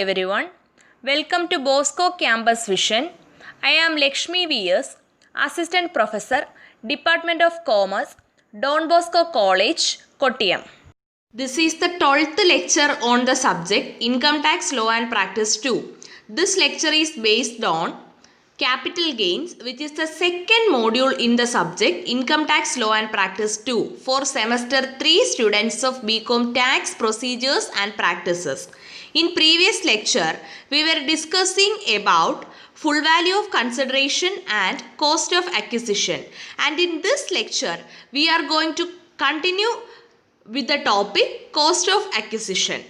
everyone. Welcome to Bosco Campus Vision. I am Lakshmi V.S., Assistant Professor, Department of Commerce, Don Bosco College, Kottayam. This is the 12th lecture on the subject Income Tax Law and Practice 2. This lecture is based on Capital Gains, which is the second module in the subject Income Tax Law and Practice 2 for semester 3 students of BCom Tax Procedures and Practices. In previous lecture, we were discussing about full value of consideration and cost of acquisition. And in this lecture, we are going to continue with the topic cost of acquisition.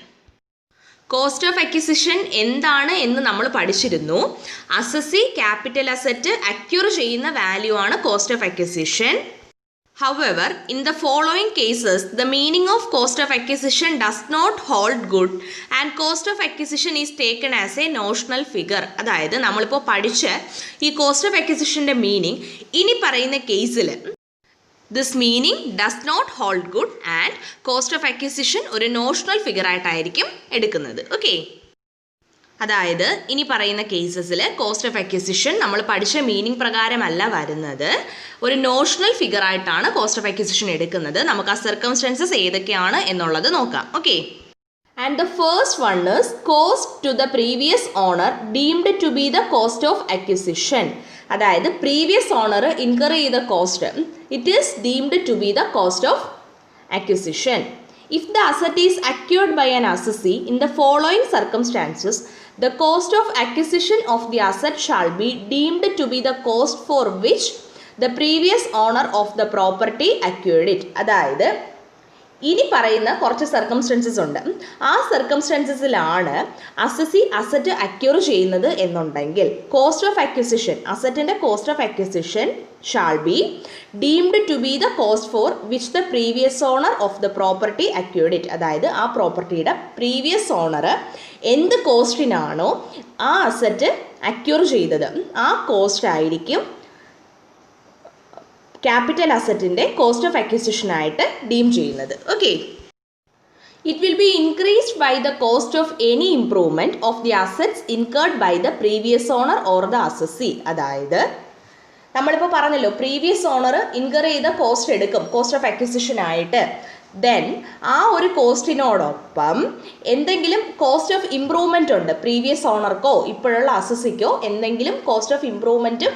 Cost of acquisition എന്താണ് എന്ന് നമ്മൾ പഠിച്ചിരുന്നു. Assessee capital asset acquire ചെയ്യുന്ന value ആണ് cost of acquisition. However, in the following cases, the meaning of cost of acquisition does not hold good and cost of acquisition is taken as a notional figure. അതായത് നമ്മളിപ്പോൾ പഠിച്ച ഈ cost of അക്വിസിഷൻ്റെ meaning ഇനി പറയുന്ന കേസിൽ this meaning does not hold good and cost of acquisition ഒരു notional figure ആയിട്ടായിരിക്കും എടുക്കുന്നത്. ഓക്കെ, അതായത് ഇനി പറയുന്ന കേസസിൽ കോസ്റ്റ് ഓഫ് അക്വിസിഷൻ നമ്മൾ പഠിച്ച മീനിങ് പ്രകാരമല്ല വരുന്നത്, ഒരു നോഷണൽ ഫിഗർ ആയിട്ടാണ് കോസ്റ്റ് ഓഫ് അക്വിസിഷൻ എടുക്കുന്നത്. നമുക്ക് ആ സർക്കംസ്റ്റൻസസ് ഏതൊക്കെയാണ് എന്നുള്ളത് നോക്കാം. Okay, and the first one is cost to the previous owner deemed to be the cost of acquisition. അതായത് പ്രീവിയസ് ഓണർ ഇൻകർ ചെയ്ത cost it is deemed to be the cost of acquisition. If the asset is acquired by an assessee in the following circumstances, the cost of acquisition of the asset shall be deemed to be the cost for which the previous owner of the property acquired it. അതായത് ഇനി പറയുന്ന കുറച്ച് circumstances ഉണ്ട്. ആ സർക്കംസ്റ്റൻസസിലാണ് assessee asset acquire ചെയ്യുന്നത് എന്നുണ്ടെങ്കിൽ cost of acquisition, അസറ്റിൻ്റെ cost of acquisition shall be deemed to be the cost for which the previous owner of the property acquired it. അതായത് ആ പ്രോപ്പർട്ടിയുടെ പ്രീവിയസ് ഓണർ എന്ത് കോസ്റ്റിനാണോ ആ അസറ്റ് അക്യൂർ ചെയ്തത് ആ കോസ്റ്റ് ആയിരിക്കും ക്യാപിറ്റൽ അസറ്റിൻ്റെ കോസ്റ്റ് ഓഫ് അക്വിസിഷൻ ആയിട്ട് ഡീം ചെയ്യുന്നത്. Okay, it will be increased by the cost of any improvement of the assets incurred by the previous owner or the assessee. അതായത് നമ്മളിപ്പോൾ പറഞ്ഞല്ലോ പ്രീവിയസ് ഓണർ ഇൻകർ ചെയ്ത cost എടുക്കും cost of acquisition ആയിട്ട്. Then ആ ഒരു കോസ്റ്റിനോടൊപ്പം എന്തെങ്കിലും കോസ്റ്റ് ഓഫ് ഇംപ്രൂവ്മെൻ്റ് ഉണ്ട് പ്രീവിയസ് ഓണർക്കോ ഇപ്പോഴുള്ള അസസിക്കോ എന്തെങ്കിലും കോസ്റ്റ് ഓഫ് ഇംപ്രൂവ്മെൻറ്റും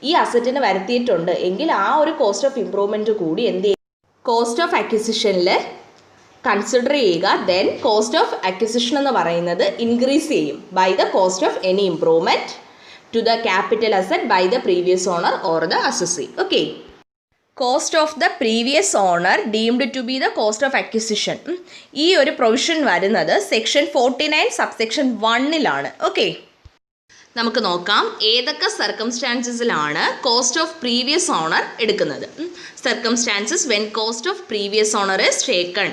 ഈ അസറ്റിന് വരുത്തിയിട്ടുണ്ട് എങ്കിൽ ആ ഒരു കോസ്റ്റ് ഓഫ് ഇംപ്രൂവ്മെൻറ്റ് കൂടി എന്ത് ചെയ്യും കോസ്റ്റ് ഓഫ് അക്വിസിഷനിൽ കൺസിഡർ ചെയ്യുക. ദെൻ കോസ്റ്റ് ഓഫ് അക്വിസിഷൻ എന്ന് പറയുന്നത് ഇൻക്രീസ് ചെയ്യും by the cost of any improvement to the capital asset by the previous owner or the assessee. Okay, cost of the previous owner deemed to be the cost of acquisition. ഈ ഒരു provision വരുന്നത് section 49 subsection 1 okay, നമുക്ക് നോക്കാം ഏതൊക്കെ സർക്കംസ്റ്റാൻസസിലാണ് cost of previous owner എടുക്കുന്നത്. Circumstances when cost of previous owner is taken.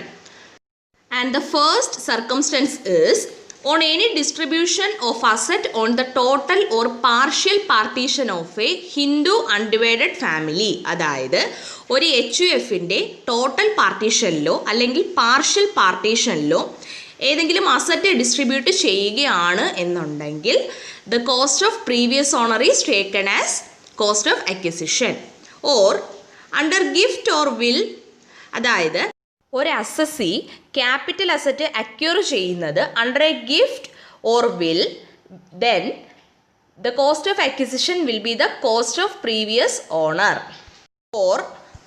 And the first circumstance is on any distribution of asset on the total or partial partition of a Hindu undivided family. അതായത് ഒരു HUFൻ്റെ total പാർട്ടീഷനിലോ അല്ലെങ്കിൽ partial പാർട്ടീഷനിലോ ഏതെങ്കിലും asset distribute ചെയ്യുകയാണ് എന്നുണ്ടെങ്കിൽ the cost of previous owner is taken as cost of acquisition. or under gift or will, അതായത് ഒരു assessee capital asset acquire ചെയ്യുന്നത് under a gift or will, then the cost of acquisition will be the cost of previous owner. Or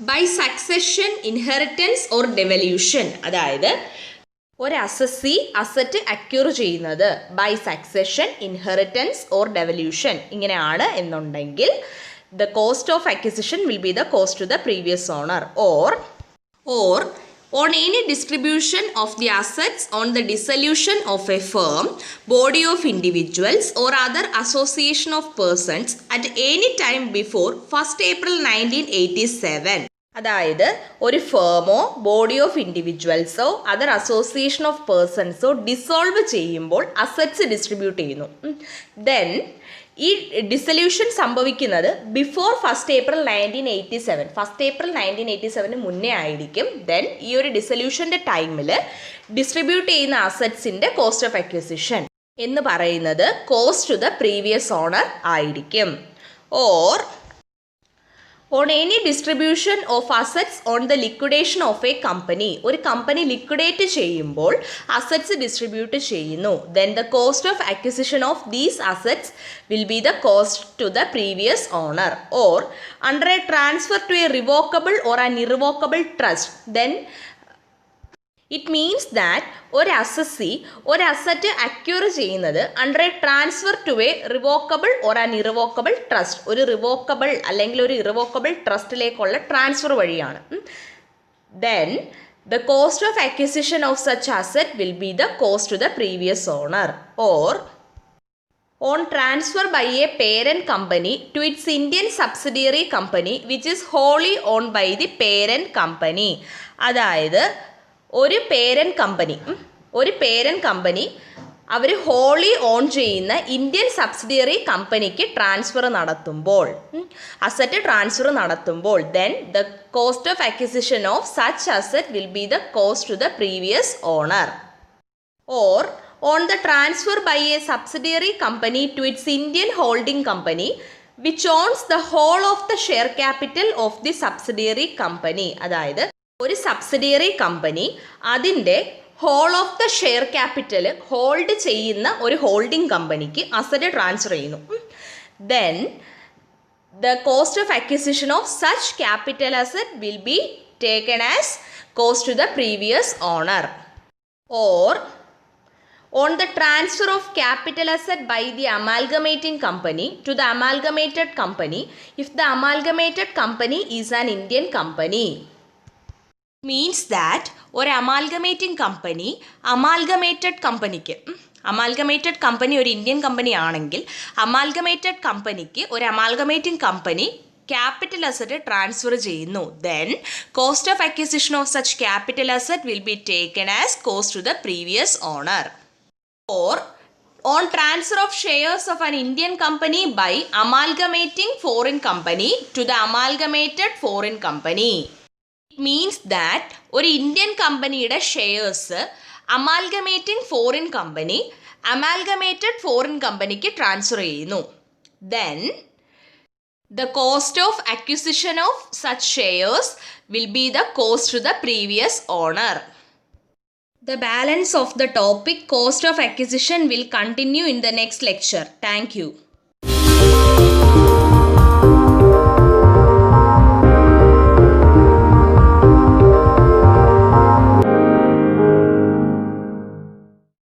by succession, inheritance or devolution. അതായത് ഒരു assessee asset acquire ചെയ്യുന്നത് by succession, inheritance or devolution ഇങ്ങനെയാണ് എന്നുണ്ടെങ്കിൽ the cost of acquisition will be the cost to the previous owner. or on any distribution of the assets on the dissolution of a firm, body of individuals or other association of persons at any time before 1st April 1987. അതായത് ഒരു ഫേമോ body of ഇൻഡിവിജ്വൽസോ other association of പേഴ്സൺസോ dissolve ചെയ്യുമ്പോൾ assets distribute ചെയ്യുന്നു. Then ഈ dissolution സംഭവിക്കുന്നത് before 1st April 1987, 1st April 1987 മുന്നേ ആയിരിക്കും. ദെൻ ഈ ഒരു ഡിസൊല്യൂഷൻ്റെ ടൈമിൽ ഡിസ്ട്രിബ്യൂട്ട് ചെയ്യുന്ന അസറ്റ്സിൻ്റെ കോസ്റ്റ് ഓഫ് അക്വിസിഷൻ എന്ന് പറയുന്നത് cost to the previous owner ആയിരിക്കും. Or on any distribution of assets on the liquidation of a company, ഒരു കമ്പനി ലിക്വിഡേറ്റ് ചെയ്യുമ്പോൾ അസറ്റ്സ് ഡിസ്ട്രിബ്യൂട്ട് ചെയ്യുന്നു, then the cost of acquisition of these assets will be the cost to the previous owner. Or under a transfer to a revocable or an irrevocable trust, then it means that ഒരു asset acquire ചെയ്യുന്നത് under a transfer to a revocable or an irrevocable trust, ഒരു revocable അല്ലെങ്കിൽ ഒരു irrevocable ട്രസ്റ്റിലേക്കുള്ള transfer വഴിയാണ്. Then the cost of acquisition of such asset will be the cost to the previous owner. Or on transfer by a parent company to its Indian subsidiary company which is wholly own by the parent company. അതായത് ഒരു parent company അവർ wholly own ചെയ്യുന്ന Indian subsidiary കമ്പനിക്ക് transfer നടത്തുമ്പോൾ, asset transfer നടത്തുമ്പോൾ, then the cost of acquisition of such asset will be the cost to the previous owner. Or on the transfer by a subsidiary company to its Indian holding company which owns the whole of the share capital of the subsidiary company. അതായത് ഒരു subsidiary company അതിൻ്റെ whole of the share capital hold ചെയ്യുന്ന ഒരു holding കമ്പനിക്ക് asset transfer ചെയ്യുന്നു. Then the cost of acquisition of such capital asset will be taken as cost to the previous owner. Or on the transfer of capital asset by the amalgamating company to the amalgamated company if the amalgamated company is an Indian company. Means that ഒരു amalgamating company amalgamated company ഒരു Indian company ആണെങ്കിൽ amalgamated കമ്പനിക്ക് ഒരു amalgamating company capital asset transfer ചെയ്യുന്നു. Then cost of acquisition of such capital asset will be taken as cost to the previous owner. Or on transfer of shares of an Indian company by amalgamating foreign company to the amalgamated foreign company. It means that ഒരു Indian കമ്പനിയുടെ shares amalgamating amalgamated foreign കമ്പനിക്ക് transfer ചെയ്യുന്നു. Then the cost of acquisition of such shares will be the cost to the previous owner. The balance of the topic cost of acquisition will continue in the next lecture. Thank you.